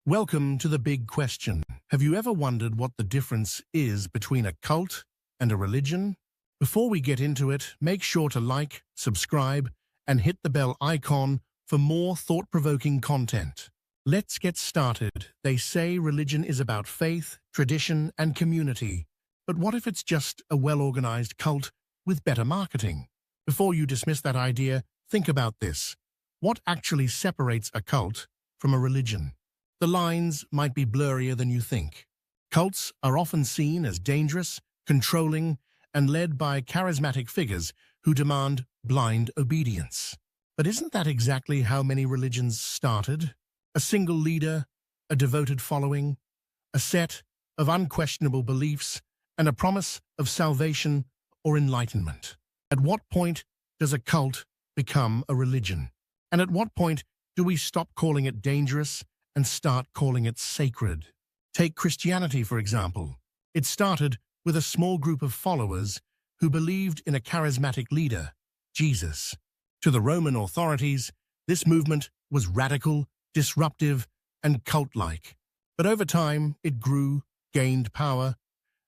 Welcome to the big question. Have you ever wondered what the difference is between a cult and a religion? Before we get into it, make sure to like, subscribe, and hit the bell icon for more thought-provoking content. Let's get started. They say religion is about faith, tradition, and community. But what if it's just a well-organized cult with better marketing? Before you dismiss that idea, think about this. What actually separates a cult from a religion? The lines might be blurrier than you think. Cults are often seen as dangerous, controlling, and led by charismatic figures who demand blind obedience. But isn't that exactly how many religions started? A single leader, a devoted following, a set of unquestionable beliefs, and a promise of salvation or enlightenment. At what point does a cult become a religion? And at what point do we stop calling it dangerous and start calling it sacred? Take Christianity, for example. It started with a small group of followers who believed in a charismatic leader, Jesus. To the Roman authorities, this movement was radical, disruptive, and cult-like. But over time, it grew, gained power,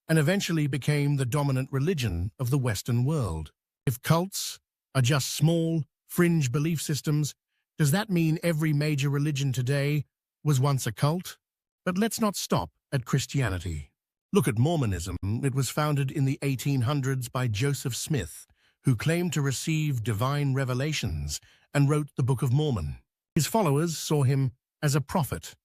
and eventually became the dominant religion of the Western world. If cults are just small, fringe belief systems, does that mean every major religion today was once a cult? But let's not stop at Christianity. Look at Mormonism. It was founded in the 1800s by Joseph Smith, who claimed to receive divine revelations and wrote the Book of Mormon. His followers saw him as a prophet,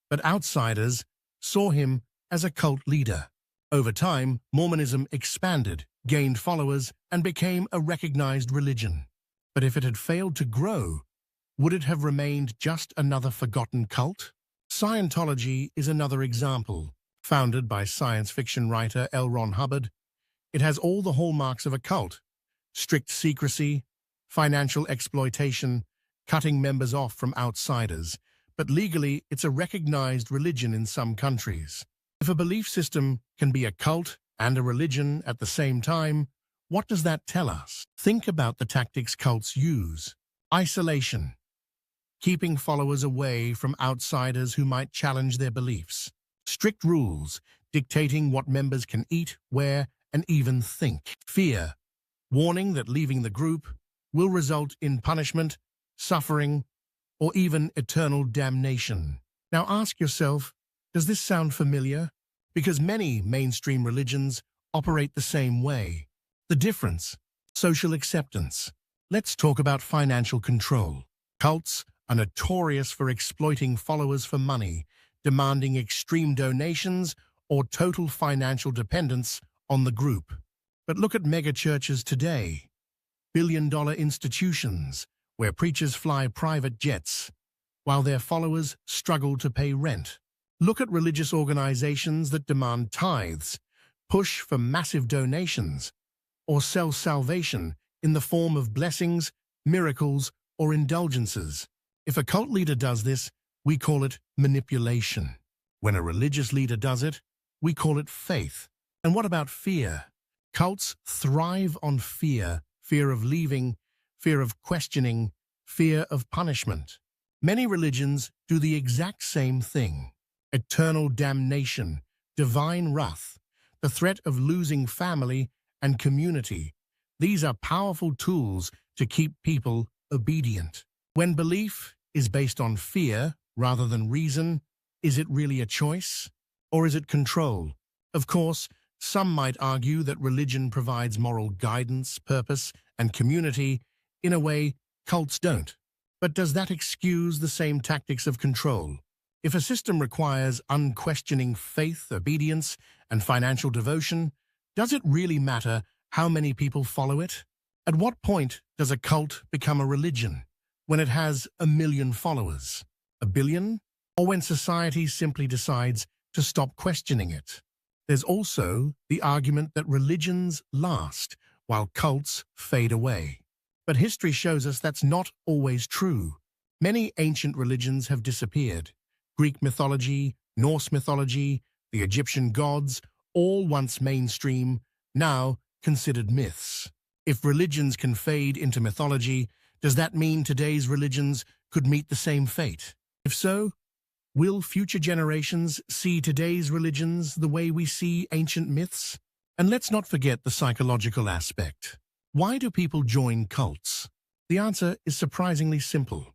but outsiders saw him as a cult leader. Over time, Mormonism expanded, gained followers, and became a recognized religion. But if it had failed to grow, would it have remained just another forgotten cult? Scientology is another example. Founded by science fiction writer L. Ron Hubbard, it has all the hallmarks of a cult: strict secrecy, financial exploitation, cutting members off from outsiders. But legally, it's a recognized religion in some countries. If a belief system can be a cult and a religion at the same time, what does that tell us? Think about the tactics cults use. Isolation, keeping followers away from outsiders who might challenge their beliefs. Strict rules, dictating what members can eat, wear, and even think. Fear, warning that leaving the group will result in punishment, suffering, or even eternal damnation. Now ask yourself, does this sound familiar? Because many mainstream religions operate the same way. The difference: social acceptance. Let's talk about financial control. Cults are notorious for exploiting followers for money, demanding extreme donations or total financial dependence on the group. But look at megachurches today, billion-dollar institutions where preachers fly private jets while their followers struggle to pay rent. Look at religious organizations that demand tithes, push for massive donations, or sell salvation in the form of blessings, miracles, or indulgences. If a cult leader does this, we call it manipulation. When a religious leader does it, we call it faith. And what about fear? Cults thrive on fear: fear of leaving, fear of questioning, fear of punishment. Many religions do the exact same thing. Eternal damnation, divine wrath, the threat of losing family and community. These are powerful tools to keep people obedient. When belief is based on fear rather than reason, is it really a choice? Or is it control? Of course, some might argue that religion provides moral guidance, purpose, and community in a way cults don't. But does that excuse the same tactics of control? If a system requires unquestioning faith, obedience, and financial devotion, does it really matter how many people follow it? At what point does a cult become a religion? When it has 1 million followers? 1 billion? Or when society simply decides to stop questioning it? There's also the argument that religions last while cults fade away. But history shows us that's not always true. Many ancient religions have disappeared. Greek mythology, Norse mythology, the Egyptian gods, all once mainstream, now considered myths. If religions can fade into mythology, does that mean today's religions could meet the same fate? If so, Will future generations see today's religions the way we see ancient myths? And let's not forget the psychological aspect. Why do people join cults? The answer is surprisingly simple: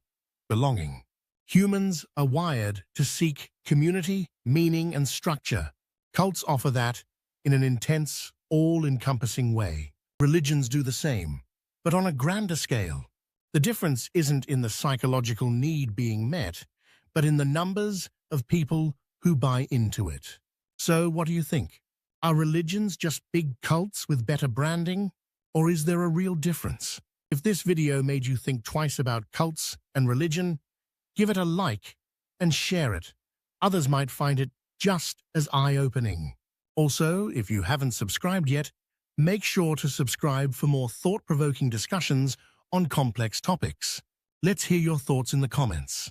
belonging. Humans are wired to seek community, meaning, and structure. Cults offer that in an intense, all-encompassing way. Religions do the same, but on a grander scale. The difference isn't in the psychological need being met, but in the numbers of people who buy into it. So, what do you think? Are religions just big cults with better branding? Or is there a real difference? If this video made you think twice about cults and religion, give it a like and share it. Others might find it just as eye-opening. Also, if you haven't subscribed yet, make sure to subscribe for more thought-provoking discussions on complex topics. Let's hear your thoughts in the comments.